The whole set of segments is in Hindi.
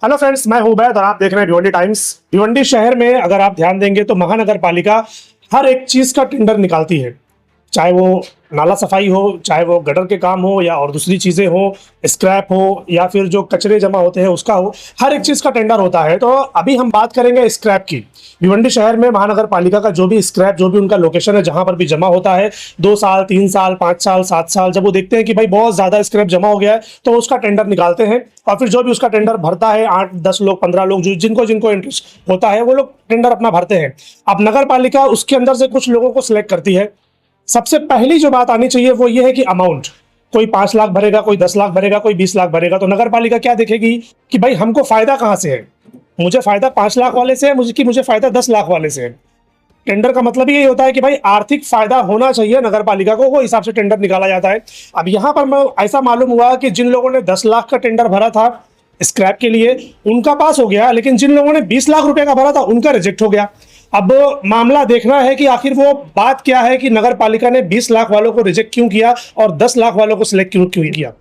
हेलो फ्रेंड्स, मैं हूं उबैद और आप देख रहे हैं भिवंडी टाइम्स। भिवंडी शहर में अगर आप ध्यान देंगे तो महानगर पालिका हर एक चीज का टेंडर निकालती है, चाहे वो नाला सफाई हो, चाहे वो गटर के काम हो या और दूसरी चीजें हो, स्क्रैप हो या फिर जो कचरे जमा होते हैं उसका हो, हर एक चीज का टेंडर होता है। तो अभी हम बात करेंगे स्क्रैप की। भिवंडी शहर में महानगर पालिका का जो भी स्क्रैप, जो भी उनका लोकेशन है जहां पर भी जमा होता है, 2 साल 3 साल 5 साल 7 साल, जब वो देखते हैं कि भाई बहुत ज्यादा स्क्रैप जमा हो गया है तो उसका टेंडर निकालते हैं और फिर जो भी उसका टेंडर भरता है, 8-10 लोग 15 लोग जो जिनको जिनको इंटरेस्ट होता है वो लोग टेंडर अपना भरते हैं। अब नगर पालिका उसके अंदर से कुछ लोगों को सिलेक्ट करती है। सबसे पहली जो बात आनी चाहिए वो ये है कि अमाउंट, कोई 5 लाख भरेगा, कोई 10 लाख भरेगा, कोई 20 लाख भरेगा, तो नगर पालिका क्या देखेगी कि भाई हमको फायदा कहां से है, मुझे फायदा 5 लाख वाले से है मुझे फायदा 10 लाख वाले से है। टेंडर का मतलब यही होता है कि भाई आर्थिक फायदा होना चाहिए नगर पालिका को, वो हिसाब से टेंडर निकाला जाता है। अब यहाँ पर मैं ऐसा मालूम हुआ कि जिन लोगों ने 10 लाख का टेंडर भरा था स्क्रैप के लिए उनका पास हो गया, लेकिन जिन लोगों ने 20 लाख रुपए का भरा था उनका रिजेक्ट हो गया। अब मामला देखना है कि आखिर वो बात क्या है कि नगर पालिका ने 20 लाख वालों को रिजेक्ट क्यों किया और 10 लाख वालों को सिलेक्ट क्यों किया।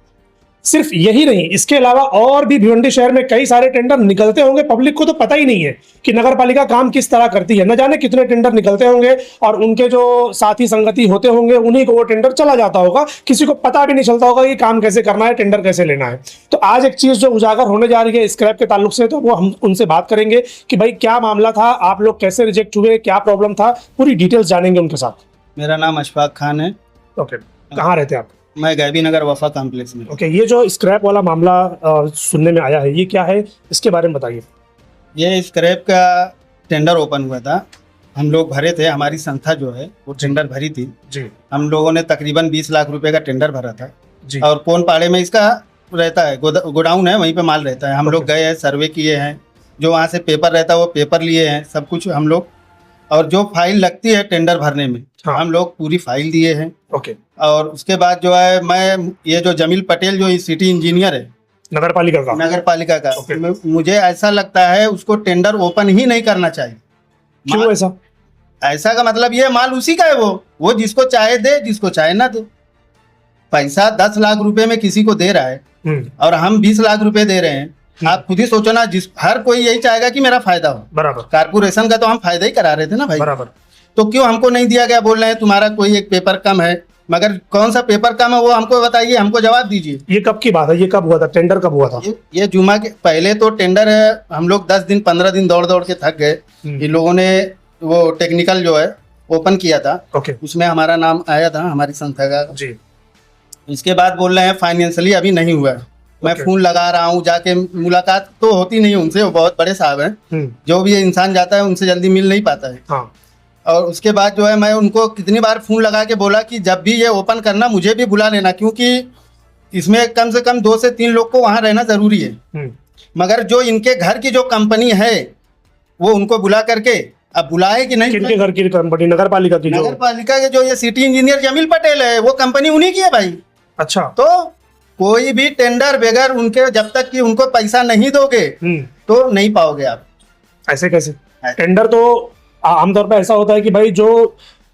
सिर्फ यही नहीं, इसके अलावा और भी भिवंडी शहर में कई सारे टेंडर निकलते होंगे। पब्लिक को तो पता ही नहीं है कि नगर पालिका काम किस तरह करती है, न जाने कितने टेंडर निकलते होंगे और उनके जो साथी संगति होते होंगे उन्हीं को वो टेंडर चला जाता होगा, किसी को पता भी नहीं चलता होगा कि काम कैसे करना है, टेंडर कैसे लेना है। तो आज एक चीज जो उजागर होने जा रही है स्क्रैप के ताल्लुक से, तो वो हम उनसे बात करेंगे कि भाई क्या मामला था, आप लोग कैसे रिजेक्ट हुए, क्या प्रॉब्लम था, पूरी डिटेल्स जानेंगे उनके साथ। मेरा नाम अशफाक खान है। ओके, कहाँ रहते हैं आप? मैं गैबी नगर वफा कॉम्प्लेक्स में। ओके, ये जो स्क्रैप वाला मामला सुनने में आया है ये क्या है, इसके बारे में बताइए। ये स्क्रैप का टेंडर ओपन हुआ था, हम लोग भरे थे, हमारी संस्था जो है वो टेंडर भरी थी जी। हम लोगों ने तकरीबन 20 लाख रुपए का टेंडर भरा था जी। और कोनपाड़े में इसका रहता है, गोडाउन है, वहीं पे माल रहता है। हम लोग गए हैं, सर्वे किए हैं, जो वहाँ से पेपर रहता है वो पेपर लिए हैं, सब कुछ हम लोग, और जो फाइल लगती है टेंडर भरने में हाँ। हम लोग पूरी फाइल दिए हैं। ओके। और उसके बाद जो है मैं ये जो जमील पटेल जो सिटी इंजीनियर है नगर पालिका का ओके। मुझे ऐसा लगता है उसको टेंडर ओपन ही नहीं करना चाहिए। क्यों ऐसा? ऐसा का मतलब ये माल उसी का है, वो जिसको चाहे दे, जिसको चाहे ना दे। पैसा 10 लाख रुपए में किसी को दे रहा है और हम 20 लाख रुपए दे रहे हैं। आप खुद ही सोचो ना, हर कोई यही चाहेगा कि मेरा फायदा हो। बराबर। कारपोरेशन का तो हम फायदा ही करा रहे थे ना भाई। बराबर। तो क्यों हमको नहीं दिया गया? बोल रहे हैं तुम्हारा कोई एक पेपर कम है, मगर कौन सा पेपर कम है वो हमको बताइए, हमको जवाब दीजिए। ये कब की बात है, ये कब हुआ था, टेंडर कब हुआ था? ये जुमा के पहले तो टेंडर है, हम लोग 10 दिन 15 दिन दौड़ दौड़ के थक गए। इन लोगों ने वो टेक्निकल जो है ओपन किया था, ओके। उसमें हमारा नाम आया था, हमारी संस्था का जी। इसके बाद बोल रहे हैं फाइनेंशियली अभी नहीं हुआ है। मैं फोन लगा रहा हूँ, जाके मुलाकात तो होती नहीं उनसे, वो बहुत बड़े साहब हैं, जो भी इंसान जाता है उनसे जल्दी मिल नहीं पाता है। हाँ। और उसके बाद जो है मैं उनको कितनी बार फोन लगा के बोला कि जब भी ये ओपन करना मुझे भी बुला लेना, क्योंकि इसमें कम से कम 2 से 3 लोग को वहाँ रहना जरूरी है। मगर जो इनके घर की जो कंपनी है वो उनको बुला करके, अब बुलाए कि नहीं, किनके घर की कंपनी? नगर पालिका की? नगर पालिका के जो ये सिटी इंजीनियर जमील पटेल है, वो कंपनी उन्हीं की है भाई। अच्छा। तो कोई भी टेंडर बगैर उनके, जब तक कि उनको पैसा नहीं दोगे तो नहीं पाओगे आप। ऐसे कैसे? टेंडर तो आमतौर पर ऐसा होता है कि भाई जो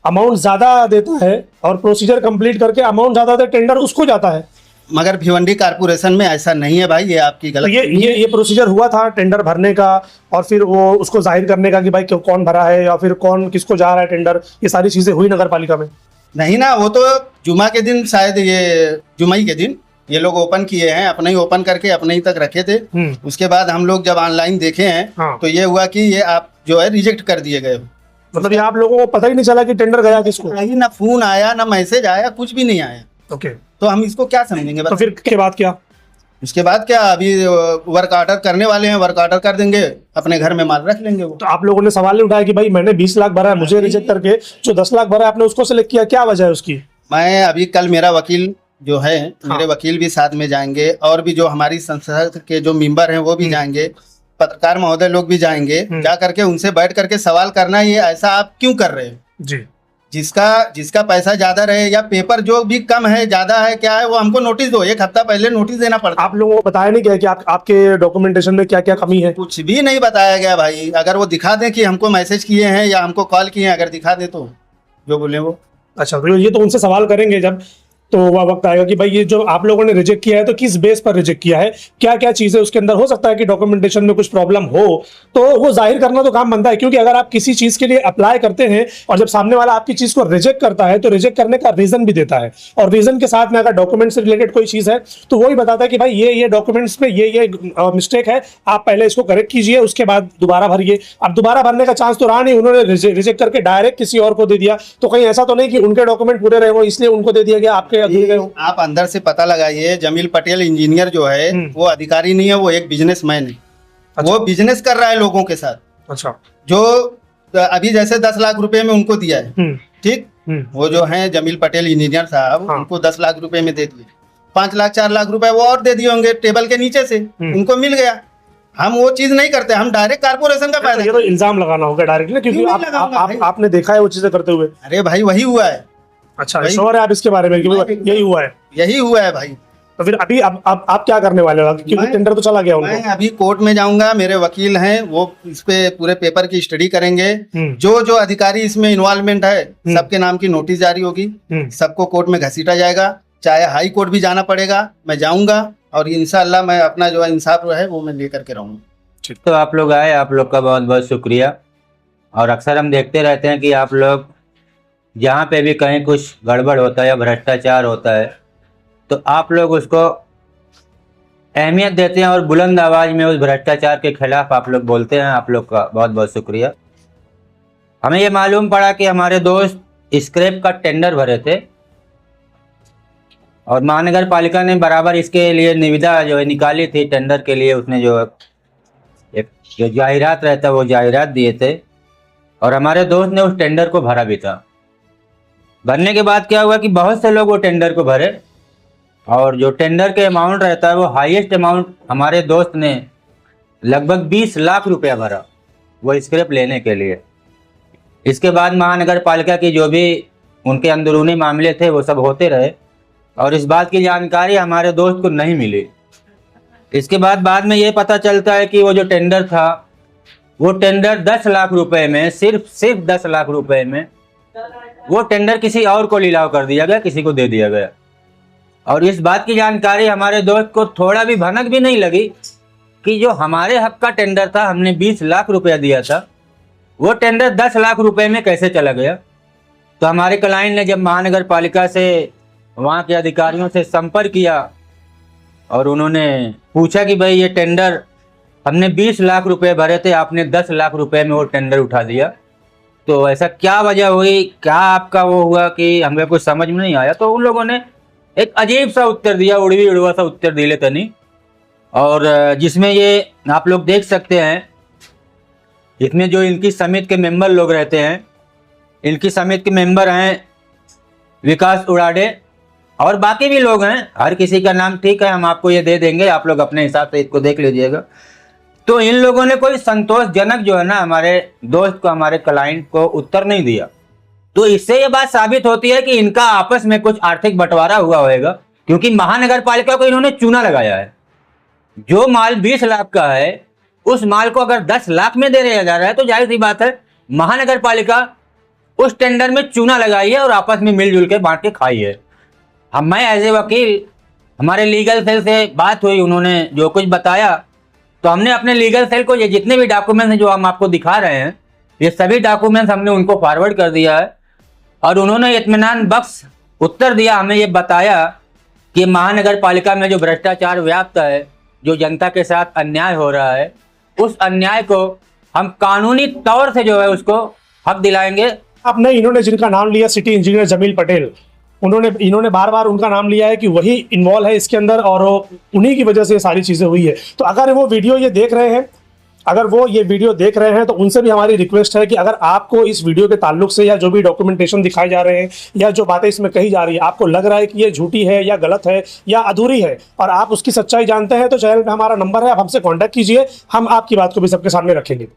अमाउंट ज्यादा देता है और प्रोसीजर कंप्लीट करके अमाउंट ज्यादा देता है, टेंडर उसको जाता है। मगर भिवंडी कारपोरेशन में ऐसा नहीं है भाई, ये आपकी गलत। ये प्रोसीजर हुआ था टेंडर भरने का और फिर वो उसको जाहिर करने का कि भाई कौन भरा है या फिर कौन किसको जा रहा है टेंडर, ये सारी चीजें हुई नगर पालिका में? नहीं ना, वो तो जुमा के दिन, शायद ये जुमाई के दिन ये लोग ओपन किए हैं, अपने ही ओपन करके अपने ही तक रखे थे। उसके बाद हम लोग जब ऑनलाइन देखे हैं हाँ। तो ये हुआ कि ये आप जो है रिजेक्ट कर दिए गए। मतलब ये आप लोगों को पता ही नहीं चला कि टेंडर गया किसको? नहीं, ना फोन आया ना मैसेज आया, कुछ भी नहीं आया। ओके। तो हम इसको क्या समझेंगे? तो फिर के बाद क्या? उसके बाद क्या, अभी वर्क ऑर्डर करने वाले हैं, वर्क ऑर्डर कर देंगे, अपने घर में माल रख लेंगे वो। तो आप लोगों ने सवाल नहीं उठाया कि भाई मैंने 20 लाख भरा है, मुझे रिजेक्ट करके जो 10 लाख भरा है आपने उसको सिलेक्ट किया, क्या वजह है उसकी? मैं अभी कल मेरा वकील जो है, मेरे वकील भी साथ में जाएंगे और भी जो हमारी संस्था के जो मेंबर हैं वो भी जाएंगे, पत्रकार महोदय लोग भी जाएंगे। जा करके उनसे बैठ करके सवाल करना, ये ऐसा आप क्यों कर रहे हो जी। जिसका पैसा ज्यादा रहे या पेपर जो भी कम है, ज्यादा है, क्या है, वो हमको नोटिस दो। 1 हफ्ता पहले नोटिस देना पड़ता। आप लोगों को बताया नहीं गया कि आपके डॉक्यूमेंटेशन में क्या क्या कमी है? कुछ भी नहीं बताया गया भाई। अगर वो दिखा दें कि हमको मैसेज किए हैं या हमको कॉल किए हैं, अगर दिखा दे तो जो बोले वो। अच्छा, तो ये तो उनसे सवाल करेंगे जब तो वह वक्त आएगा कि भाई ये जो आप लोगों ने रिजेक्ट किया है तो किस बेस पर रिजेक्ट किया है, क्या क्या चीजें उसके अंदर, हो सकता है कि डॉक्यूमेंटेशन में कुछ प्रॉब्लम हो, तो वो जाहिर करना तो काम बनता है। क्योंकि अगर आप किसी चीज के लिए अप्लाई करते हैं और जब सामने वाला आपकी चीज को रिजेक्ट करता है तो रिजेक्ट करने का रीजन भी देता है, और रीजन के साथ में अगर डॉक्यूमेंट से रिलेटेड कोई चीज है तो वही बताता है कि भाई ये डॉक्यूमेंट्स में ये मिस्टेक है, आप पहले इसको करेक्ट कीजिए, उसके बाद दोबारा भरिए। अब दोबारा भरने का चांस तो रहा नहीं, उन्होंने रिजेक्ट करके डायरेक्ट किसी और को दे दिया, तो कहीं ऐसा तो नहीं कि उनके डॉक्यूमेंट पूरे रहे हो इसलिए उनको दे दिया गया, आपके अधूरे गए हो। आप अंदर से पता लगाइए, जमील पटेल इंजीनियर जो है वो अधिकारी नहीं है, वो एक बिजनेसमैन है। अच्छा। वो बिजनेस कर रहा है लोगों के साथ। अच्छा। जो अभी जैसे 10 लाख रुपए में उनको दिया है, ठीक, वो जो है जमील पटेल इंजीनियर साहब, हाँ। उनको 10 लाख रुपए में दे दिए, 5 लाख 4 लाख रुपए वो और दे दिए होंगे टेबल के नीचे से, उनको मिल गया। हम वो चीज नहीं करते, हम डायरेक्ट कारपोरेशन का फायदा। ये तो इल्जाम लगाना होगा डायरेक्टली ना, क्योंकि आपने देखा है वो चीजें करते हुए। अरे भाई वही हुआ है। अच्छा, श्योर है आप इसके बारे में कि यही हुआ है? यही हुआ है भाई। तो फिर अभी आप क्या करने वाले हो, क्योंकि टेंडर तो चला गया उनको? मैं अभी कोर्ट में जाऊंगा, मेरे वकील हैं, वो इस पे पूरे पेपर की स्टडी करेंगे। जो अधिकारी इसमें इन्वॉल्वमेंट है सबके नाम की नोटिस जारी होगी, सबको कोर्ट में घसीटा जाएगा, चाहे हाई कोर्ट भी जाना पड़ेगा, मैं जाऊंगा और इंशाअल्लाह मैं अपना जो इंसाफ है वो मैं लेकर के रहूंगा। तो आप लोग आए, आप लोग का बहुत बहुत शुक्रिया। और अक्सर हम देखते रहते हैं कि आप लोग जहाँ पे भी कहीं कुछ गड़बड़ होता है या भ्रष्टाचार होता है तो आप लोग उसको अहमियत देते हैं और बुलंद आवाज़ में उस भ्रष्टाचार के खिलाफ आप लोग बोलते हैं। आप लोग का बहुत बहुत शुक्रिया। हमें ये मालूम पड़ा कि हमारे दोस्त स्क्रैप का टेंडर भरे थे और महानगर पालिका ने बराबर इसके लिए निविदा जो है निकाली थी टेंडर के लिए। उसने जो एक जो जाहिरात रहता है वो जाहिरात दिए थे और हमारे दोस्त ने उस टेंडर को भरा भी था। भरने के बाद क्या हुआ कि बहुत से लोग वो टेंडर को भरे और जो टेंडर के अमाउंट रहता है वो हाईएस्ट अमाउंट हमारे दोस्त ने लगभग 20 लाख रुपया भरा वो स्क्रैप लेने के लिए। इसके बाद महानगर पालिका की जो भी उनके अंदरूनी मामले थे वो सब होते रहे और इस बात की जानकारी हमारे दोस्त को नहीं मिली। इसके बाद में ये पता चलता है कि वो जो टेंडर था वो टेंडर 10 लाख रुपए में, सिर्फ 10 लाख रुपए में वो टेंडर किसी और को लीलाव कर दिया गया, किसी को दे दिया गया। और इस बात की जानकारी हमारे दोस्त को थोड़ा भी भनक भी नहीं लगी कि जो हमारे हक का टेंडर था, हमने 20 लाख रुपया दिया था, वो टेंडर 10 लाख रुपए में कैसे चला गया। तो हमारे क्लाइंट ने जब महानगर पालिका से वहाँ के अधिकारियों से संपर्क किया और उन्होंने पूछा कि भाई ये टेंडर हमने 20 लाख रुपए भरे थे, आपने 10 लाख रुपए में वो टेंडर उठा दिया, तो ऐसा क्या वजह हुई, क्या आपका वो हुआ कि हमें कुछ समझ में नहीं आया। तो उन लोगों ने एक अजीब सा उत्तर दिया, उड़वी उड़वा सा उत्तर दिले तनी, और जिसमें ये आप लोग देख सकते हैं, इसमें जो इनकी समिति के मेंबर लोग रहते हैं, इनकी समिति के मेंबर हैं विकास उड़ाडे और बाकी भी लोग हैं, हर किसी का नाम ठीक है हम आपको ये दे देंगे, आप लोग अपने हिसाब से इसको देख लीजिएगा। तो इन लोगों ने कोई संतोषजनक जो है ना हमारे दोस्त को, हमारे क्लाइंट को उत्तर नहीं दिया। तो इससे ये बात साबित होती है कि इनका आपस में कुछ आर्थिक बंटवारा हुआ होगा, क्योंकि महानगर पालिका को इन्होंने चूना लगाया है। जो माल 20 लाख का है उस माल को अगर 10 लाख में दे दिया जा रहा है तो जाहिर सी बात है महानगर पालिका उस टेंडर में चूना लगाई है और आपस में मिलजुल के बांट के खाई है। मैं एज ए वकील, हमारे लीगल सेल से बात हुई, उन्होंने जो कुछ बताया तो हमने अपने लीगल सेल को ये जितने भी डॉक्यूमेंट्स हैं जो हम आपको दिखा रहे हैं, ये सभी डॉक्यूमेंट्स हमने उनको फॉरवर्ड कर दिया है और उन्होंने इत्मीनान बख्श उत्तर दिया, हमें ये बताया कि महानगर पालिका में जो भ्रष्टाचार व्याप्त है, जो जनता के साथ अन्याय हो रहा है, उस अन्याय को हम कानूनी तौर से जो है उसको हक दिलाएंगे। आपने इन्होंने जिनका नाम लिया सिटी इंजीनियर जमील पटेल, इन्होंने बार बार उनका नाम लिया है कि वही इन्वॉल्व है इसके अंदर और उन्हीं की वजह से ये सारी चीज़ें हुई है। तो अगर वो वीडियो ये देख रहे हैं, तो उनसे भी हमारी रिक्वेस्ट है कि अगर आपको इस वीडियो के ताल्लुक से या जो भी डॉक्यूमेंटेशन दिखाए जा रहे हैं या जो बातें इसमें कही जा रही है, आपको लग रहा है कि ये झूठी है या गलत है या अधूरी है और आप उसकी सच्चाई जानते हैं, तो चैनल पे हमारा नंबर है, आप हमसे कॉन्टैक्ट कीजिए, हम आपकी बात को भी सबके सामने रखेंगे।